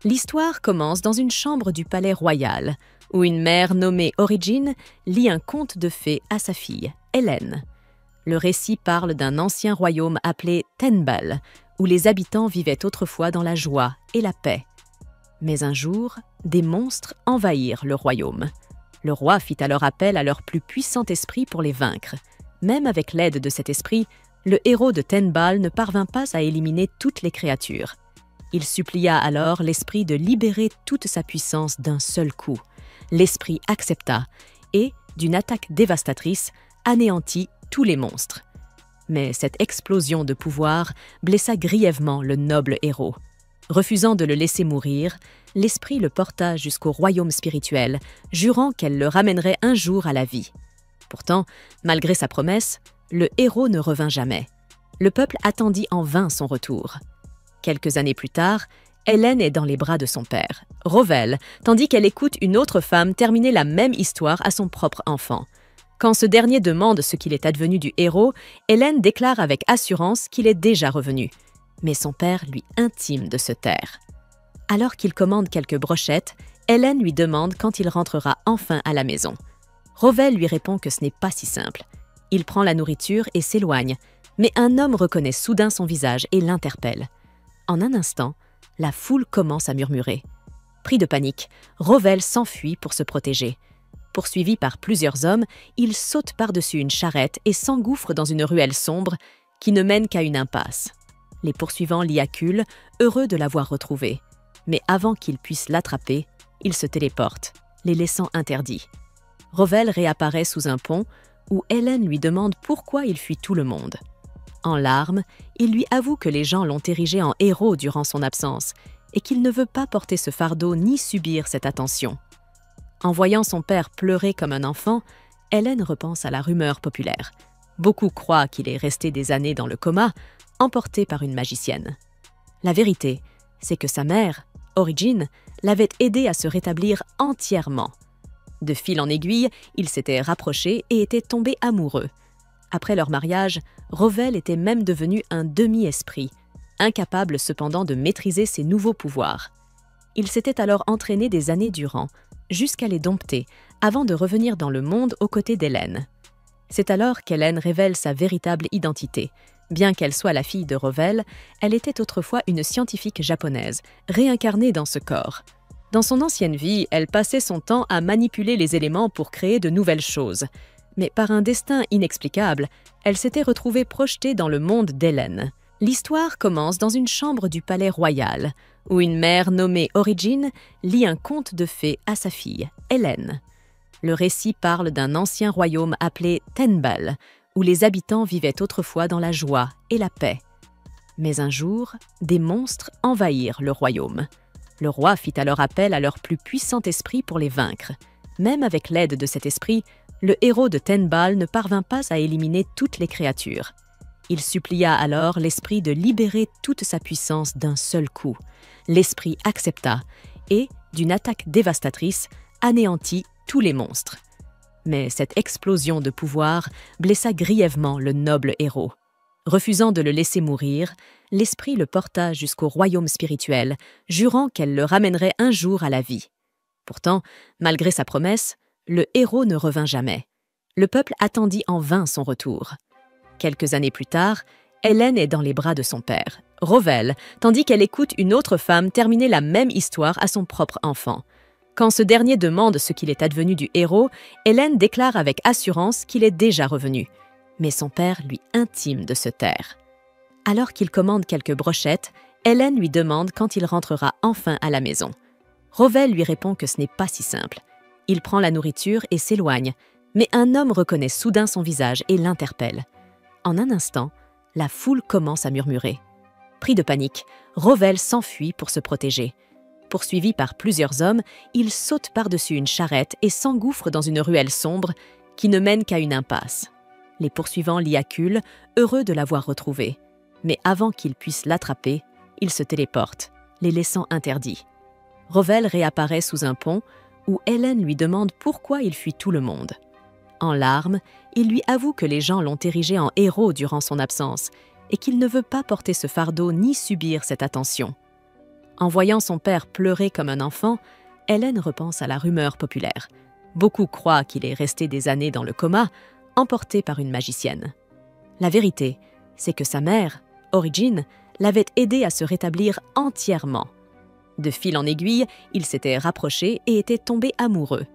L'histoire commence dans une chambre du palais royal, où une mère nommée Origine lit un conte de fées à sa fille, Hélène. Le récit parle d'un ancien royaume appelé Tenbal, où les habitants vivaient autrefois dans la joie et la paix. Mais un jour, des monstres envahirent le royaume. Le roi fit alors appel à leur plus puissant esprit pour les vaincre. Même avec l'aide de cet esprit, le héros de Tenbal ne parvint pas à éliminer toutes les créatures. Il supplia alors l'esprit de libérer toute sa puissance d'un seul coup. L'esprit accepta et, d'une attaque dévastatrice, anéantit tous les monstres. Mais cette explosion de pouvoir blessa grièvement le noble héros. Refusant de le laisser mourir, l'esprit le porta jusqu'au royaume spirituel, jurant qu'elle le ramènerait un jour à la vie. Pourtant, malgré sa promesse, le héros ne revint jamais. Le peuple attendit en vain son retour. Quelques années plus tard, Hélène est dans les bras de son père, Rhovell, tandis qu'elle écoute une autre femme terminer la même histoire à son propre enfant. Quand ce dernier demande ce qu'il est advenu du héros, Hélène déclare avec assurance qu'il est déjà revenu. Mais son père lui intime de se taire. Alors qu'il commande quelques brochettes, Hélène lui demande quand il rentrera enfin à la maison. Rhovell lui répond que ce n'est pas si simple. Il prend la nourriture et s'éloigne, mais un homme reconnaît soudain son visage et l'interpelle. En un instant, la foule commence à murmurer. Pris de panique, Rhovell s'enfuit pour se protéger. Poursuivi par plusieurs hommes, il saute par-dessus une charrette et s'engouffre dans une ruelle sombre qui ne mène qu'à une impasse. Les poursuivants l'y acculent, heureux de l'avoir retrouvé. Mais avant qu'ils puissent l'attraper, il se téléporte, les laissant interdits. Rhovell réapparaît sous un pont où Hélène lui demande pourquoi il fuit tout le monde. En larmes, il lui avoue que les gens l'ont érigé en héros durant son absence et qu'il ne veut pas porter ce fardeau ni subir cette attention. En voyant son père pleurer comme un enfant, Hélène repense à la rumeur populaire. Beaucoup croient qu'il est resté des années dans le coma, emporté par une magicienne. La vérité, c'est que sa mère, Origine, l'avait aidé à se rétablir entièrement. De fil en aiguille, ils s'étaient rapprochés et étaient tombés amoureux. Après leur mariage, Rhovell était même devenu un demi-esprit, incapable cependant de maîtriser ses nouveaux pouvoirs. Il s'était alors entraîné des années durant, jusqu'à les dompter, avant de revenir dans le monde aux côtés d'Hélène. C'est alors qu'Hélène révèle sa véritable identité. Bien qu'elle soit la fille de Rhovell, elle était autrefois une scientifique japonaise, réincarnée dans ce corps. Dans son ancienne vie, elle passait son temps à manipuler les éléments pour créer de nouvelles choses. Mais par un destin inexplicable, elle s'était retrouvée projetée dans le monde d'Hélène. L'histoire commence dans une chambre du palais royal, où une mère nommée Origine lit un conte de fées à sa fille, Hélène. Le récit parle d'un ancien royaume appelé Tenbal, où les habitants vivaient autrefois dans la joie et la paix. Mais un jour, des monstres envahirent le royaume. Le roi fit alors appel à leur plus puissant esprit pour les vaincre. Même avec l'aide de cet esprit, le héros de Tenbal ne parvint pas à éliminer toutes les créatures. Il supplia alors l'esprit de libérer toute sa puissance d'un seul coup. L'esprit accepta et, d'une attaque dévastatrice, anéantit tous les monstres. Mais cette explosion de pouvoir blessa grièvement le noble héros. Refusant de le laisser mourir, l'esprit le porta jusqu'au royaume spirituel, jurant qu'elle le ramènerait un jour à la vie. Pourtant, malgré sa promesse, le héros ne revint jamais. Le peuple attendit en vain son retour. Quelques années plus tard, Hélène est dans les bras de son père, Rhovell, tandis qu'elle écoute une autre femme terminer la même histoire à son propre enfant. Quand ce dernier demande ce qu'il est advenu du héros, Hélène déclare avec assurance qu'il est déjà revenu. Mais son père lui intime de se taire. Alors qu'il commande quelques brochettes, Hélène lui demande quand il rentrera enfin à la maison. Rhovell lui répond que ce n'est pas si simple. Il prend la nourriture et s'éloigne, mais un homme reconnaît soudain son visage et l'interpelle. En un instant, la foule commence à murmurer. Pris de panique, Rhovell s'enfuit pour se protéger. Poursuivi par plusieurs hommes, il saute par-dessus une charrette et s'engouffre dans une ruelle sombre qui ne mène qu'à une impasse. Les poursuivants l'y acculent, heureux de l'avoir retrouvé. Mais avant qu'ils puissent l'attraper, il se téléporte, les laissant interdits. Rhovell réapparaît sous un pont où Hélène lui demande pourquoi il fuit tout le monde. En larmes, il lui avoue que les gens l'ont érigé en héros durant son absence et qu'il ne veut pas porter ce fardeau ni subir cette attention. En voyant son père pleurer comme un enfant, Hélène repense à la rumeur populaire. Beaucoup croient qu'il est resté des années dans le coma, emporté par une magicienne. La vérité, c'est que sa mère, Origine, l'avait aidé à se rétablir entièrement. De fil en aiguille, ils s'étaient rapprochés et étaient tombés amoureux.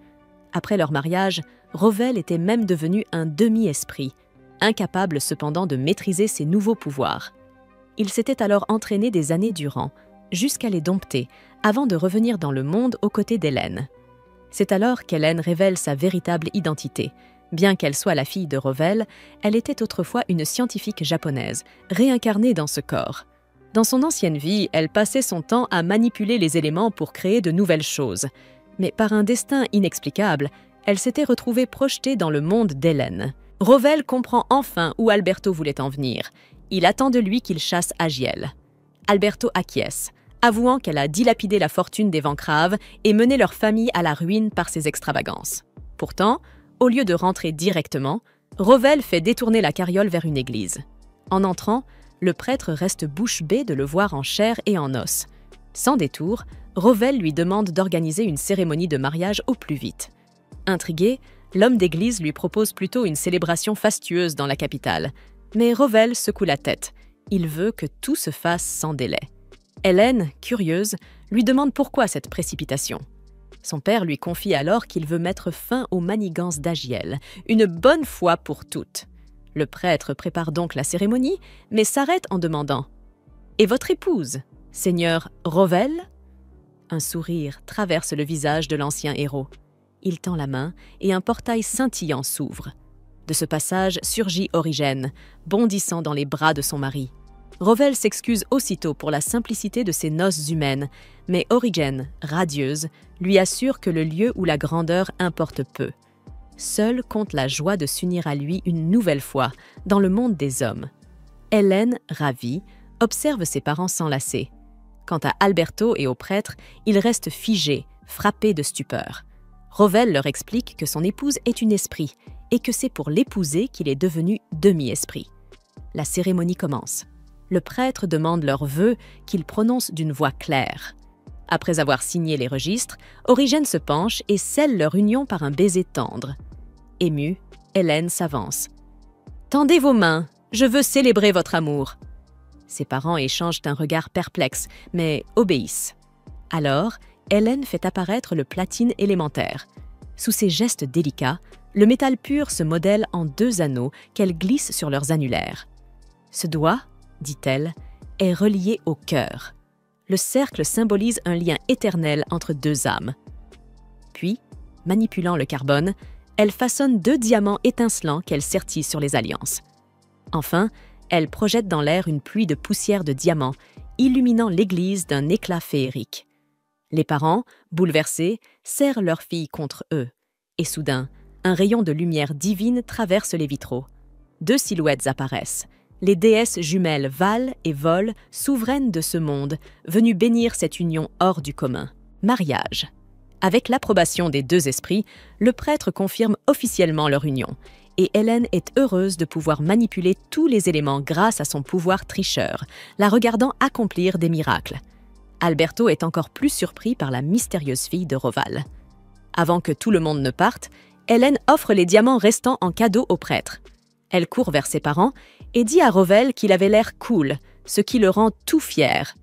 Après leur mariage, Rowell était même devenu un demi-esprit, incapable cependant de maîtriser ses nouveaux pouvoirs. Il s'était alors entraîné des années durant, jusqu'à les dompter, avant de revenir dans le monde aux côtés d'Hélène. C'est alors qu'Hélène révèle sa véritable identité. Bien qu'elle soit la fille de Rowell, elle était autrefois une scientifique japonaise, réincarnée dans ce corps. Dans son ancienne vie, elle passait son temps à manipuler les éléments pour créer de nouvelles choses. Mais par un destin inexplicable, elle s'était retrouvée projetée dans le monde d'Hélène. Rowell comprend enfin où Alberto voulait en venir. Il attend de lui qu'il chasse Agiel. Alberto acquiesce, avouant qu'elle a dilapidé la fortune des Vancraves et mené leur famille à la ruine par ses extravagances. Pourtant, au lieu de rentrer directement, Rowell fait détourner la carriole vers une église. En entrant, le prêtre reste bouche bée de le voir en chair et en os. Sans détour, Rowell lui demande d'organiser une cérémonie de mariage au plus vite. Intrigué, l'homme d'église lui propose plutôt une célébration fastueuse dans la capitale. Mais Rowell secoue la tête. Il veut que tout se fasse sans délai. Hélène, curieuse, lui demande pourquoi cette précipitation. Son père lui confie alors qu'il veut mettre fin aux manigances d'Agiel, une bonne fois pour toutes. Le prêtre prépare donc la cérémonie, mais s'arrête en demandant « Et votre épouse, seigneur Rowell ?» Un sourire traverse le visage de l'ancien héros. Il tend la main et un portail scintillant s'ouvre. De ce passage surgit Origène, bondissant dans les bras de son mari. Rowell s'excuse aussitôt pour la simplicité de ses noces humaines, mais Origène, radieuse, lui assure que le lieu ou la grandeur importe peu. Seule compte la joie de s'unir à lui une nouvelle fois dans le monde des hommes. Hélène, ravie, observe ses parents s'enlacer. Quant à Alberto et au prêtre, ils restent figés, frappés de stupeur. Rowell leur explique que son épouse est une esprit et que c'est pour l'épouser qu'il est devenu demi-esprit. La cérémonie commence. Le prêtre demande leurs vœux qu'ils prononcent d'une voix claire. Après avoir signé les registres, Origène se penche et scelle leur union par un baiser tendre. Émue, Hélène s'avance. « Tendez vos mains, je veux célébrer votre amour. » Ses parents échangent un regard perplexe, mais obéissent. Alors, Hélène fait apparaître le platine élémentaire. Sous ses gestes délicats, le métal pur se modèle en 2 anneaux qu'elle glisse sur leurs annulaires. Ce doigt, dit-elle, est relié au cœur. Le cercle symbolise un lien éternel entre 2 âmes. Puis, manipulant le carbone, elle façonne 2 diamants étincelants qu'elle sertit sur les alliances. Enfin, elle projette dans l'air une pluie de poussière de diamants, illuminant l'église d'un éclat féerique. Les parents, bouleversés, serrent leur fille contre eux. Et soudain, un rayon de lumière divine traverse les vitraux. 2 silhouettes apparaissent. Les déesses jumelles Val et Vol, souveraines de ce monde, venues bénir cette union hors du commun. Mariage. Avec l'approbation des 2 esprits, le prêtre confirme officiellement leur union, et Hélène est heureuse de pouvoir manipuler tous les éléments grâce à son pouvoir tricheur, la regardant accomplir des miracles. Alberto est encore plus surpris par la mystérieuse fille de Rowell. Avant que tout le monde ne parte, Hélène offre les diamants restants en cadeau au prêtre. Elle court vers ses parents et dit à Rowell qu'il avait l'air cool, ce qui le rend tout fier.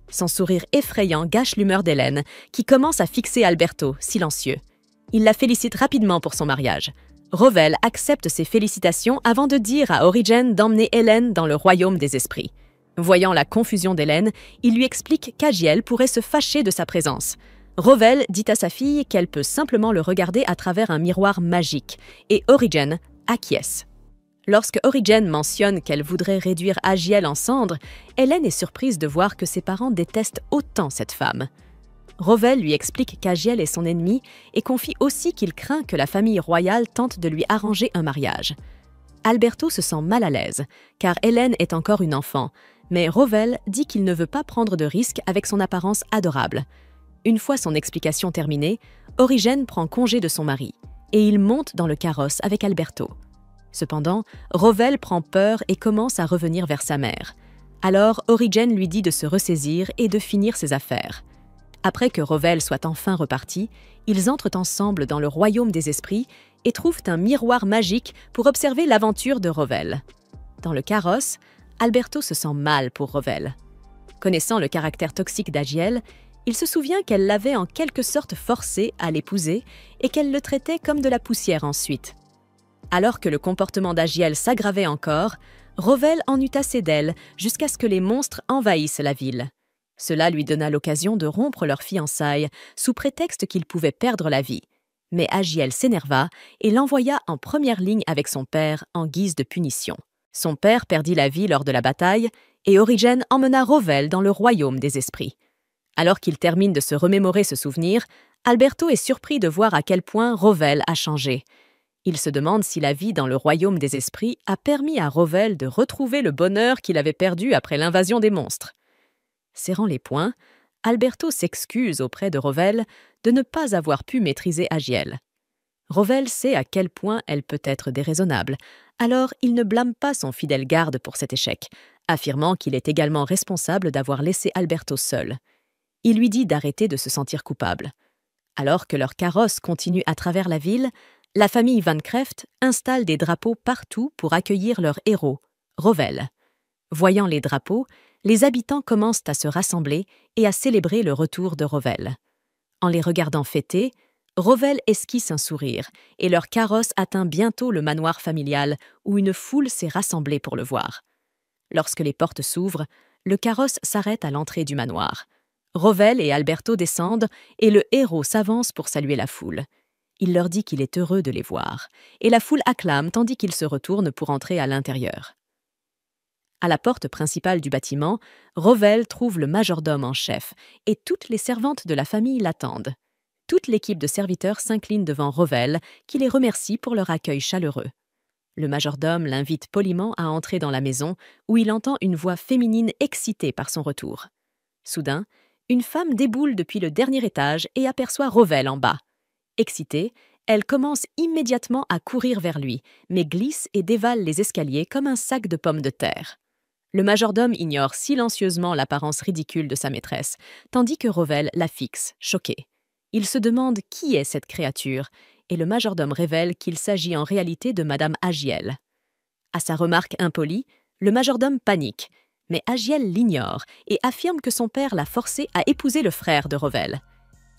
Son sourire effrayant gâche l'humeur d'Hélène, qui commence à fixer Alberto, silencieux. Il la félicite rapidement pour son mariage. Rowell accepte ses félicitations avant de dire à Origène d'emmener Hélène dans le royaume des esprits. Voyant la confusion d'Hélène, il lui explique qu'Agiel pourrait se fâcher de sa présence. Rowell dit à sa fille qu'elle peut simplement le regarder à travers un miroir magique, et Origène acquiesce. Lorsque Origène mentionne qu'elle voudrait réduire Agiel en cendres, Hélène est surprise de voir que ses parents détestent autant cette femme. Rowell lui explique qu'Agiel est son ennemi et confie aussi qu'il craint que la famille royale tente de lui arranger un mariage. Alberto se sent mal à l'aise, car Hélène est encore une enfant, mais Rowell dit qu'il ne veut pas prendre de risques avec son apparence adorable. Une fois son explication terminée, Origène prend congé de son mari, et il monte dans le carrosse avec Alberto. Cependant, Rowell prend peur et commence à revenir vers sa mère. Alors Origen lui dit de se ressaisir et de finir ses affaires. Après que Rövel soit enfin reparti, ils entrent ensemble dans le royaume des esprits et trouvent un miroir magique pour observer l'aventure de Rövel. Dans le carrosse, Alberto se sent mal pour Rövel. Connaissant le caractère toxique d'Agiel, il se souvient qu'elle l'avait en quelque sorte forcé à l'épouser et qu'elle le traitait comme de la poussière ensuite. Alors que le comportement d'Agiel s'aggravait encore, Rövel en eut assez d'elle jusqu'à ce que les monstres envahissent la ville. Cela lui donna l'occasion de rompre leur fiançailles sous prétexte qu'il pouvait perdre la vie. Mais Agiel s'énerva et l'envoya en première ligne avec son père en guise de punition. Son père perdit la vie lors de la bataille et Origen emmena Rövel dans le royaume des esprits. Alors qu'il termine de se remémorer ce souvenir, Alberto est surpris de voir à quel point Rövel a changé. Il se demande si la vie dans le royaume des esprits a permis à Rövel de retrouver le bonheur qu'il avait perdu après l'invasion des monstres. Serrant les poings, Alberto s'excuse auprès de Rövel de ne pas avoir pu maîtriser Agiel. Rövel sait à quel point elle peut être déraisonnable, alors il ne blâme pas son fidèle garde pour cet échec, affirmant qu'il est également responsable d'avoir laissé Alberto seul. Il lui dit d'arrêter de se sentir coupable. Alors que leur carrosse continue à travers la ville, la famille Van Kreft installe des drapeaux partout pour accueillir leur héros, Rövel. Voyant les drapeaux, les habitants commencent à se rassembler et à célébrer le retour de Rövel. En les regardant fêter, Rövel esquisse un sourire et leur carrosse atteint bientôt le manoir familial où une foule s'est rassemblée pour le voir. Lorsque les portes s'ouvrent, le carrosse s'arrête à l'entrée du manoir. Rövel et Alberto descendent et le héros s'avance pour saluer la foule. Il leur dit qu'il est heureux de les voir, et la foule acclame tandis qu'il se retourne pour entrer à l'intérieur. À la porte principale du bâtiment, Rövel trouve le majordome en chef, et toutes les servantes de la famille l'attendent. Toute l'équipe de serviteurs s'incline devant Rövel, qui les remercie pour leur accueil chaleureux. Le majordome l'invite poliment à entrer dans la maison, où il entend une voix féminine excitée par son retour. Soudain, une femme déboule depuis le dernier étage et aperçoit Rövel en bas. Excitée, elle commence immédiatement à courir vers lui, mais glisse et dévale les escaliers comme un sac de pommes de terre. Le majordome ignore silencieusement l'apparence ridicule de sa maîtresse, tandis que Rövel la fixe, choqué. Il se demande qui est cette créature, et le majordome révèle qu'il s'agit en réalité de Madame Agiel. À sa remarque impolie, le majordome panique, mais Agiel l'ignore et affirme que son père l'a forcé à épouser le frère de Rövel.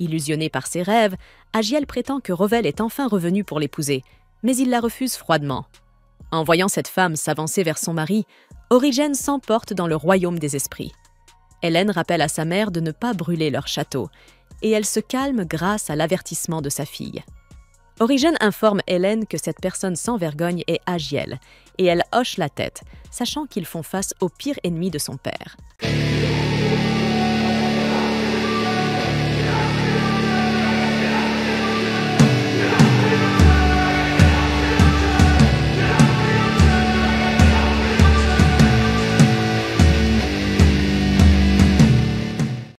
Illusionné par ses rêves, Agiel prétend que Rövel est enfin revenu pour l'épouser, mais il la refuse froidement. En voyant cette femme s'avancer vers son mari, Origen s'emporte dans le royaume des esprits. Hélène rappelle à sa mère de ne pas brûler leur château, et elle se calme grâce à l'avertissement de sa fille. Origen informe Hélène que cette personne sans vergogne est Agiel, et elle hoche la tête, sachant qu'ils font face au pire ennemi de son père.